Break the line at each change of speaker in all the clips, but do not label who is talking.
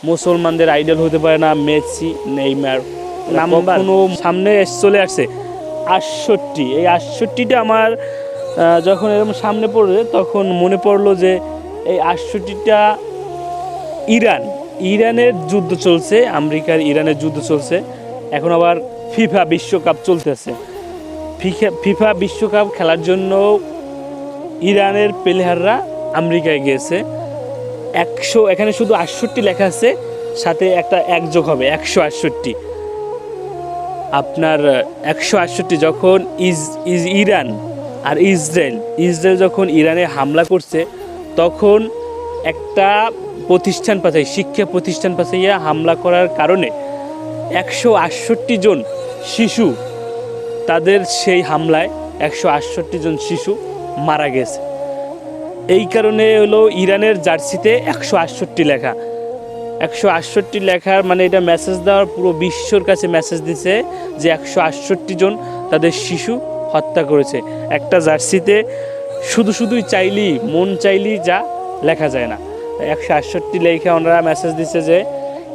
মুসলমানদের আইডল হতে পারে না মেসি, নেইমার। কখনো সামনে চলে আসছে ৬৮। এই ৬৮টা আমার যখন এরকম সামনে পড়ে তখন মনে পড়লো যে এই ৬৮টা ইরানের যুদ্ধ চলছে, আমেরিকার ইরানের যুদ্ধ চলছে। এখন আবার ফিফা বিশ্বকাপ চলতেছে। ফিফা বিশ্বকাপ খেলার জন্য ইরানের প্লেয়াররা আমেরিকায় গিয়েছে। ১০০, এখানে শুধু ৬৮ লেখা আছে, সাথে একটা এক যোগ হবে ১৬৮। আপনার ১৬৮ যখন ইরান আর ইসরায়েল যখন ইরানে হামলা করছে, তখন একটা প্রতিষ্ঠান পাশে, শিক্ষা প্রতিষ্ঠান পাশে হামলা করার কারণে ১৬৮ জন শিশু, তাদের সেই হামলায় ১৬৮ জন শিশু মারা গেছে। এই কারণে হলো ইরানের জার্সিতে ১৬৮ লেখা। ১৬৮ লেখার মানে এটা মেসেজ দেওয়ার পুরো বিশ্বর কাছে মেসেজ দিছে যে ১৬৮ জন তাদের শিশু হত্যা করেছে। একটা জার্সিতে শুধুই মন চাইলেই যা লেখা যায় না। ১৬৮ লেখা ওনারা মেসেজ দিচ্ছে যে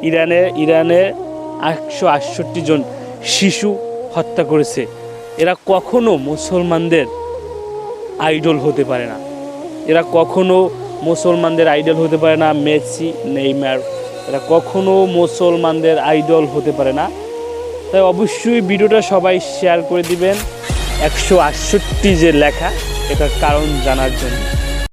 ইরানে ১৬৮ জন শিশু হত্যা করেছে। এরা কখনো মুসলমানদের আইডল হতে পারে না। এরা কখনো মুসলমানদের আইডল হতে পারে না মেসি, নেইমার। এরা কখনো মুসলমানদের আইডল হতে পারে না। তাই অবশ্যই ভিডিওটা সবাই শেয়ার করে দিবেন ১৬৮ যে লেখা, এটার কারণ জানার জন্য।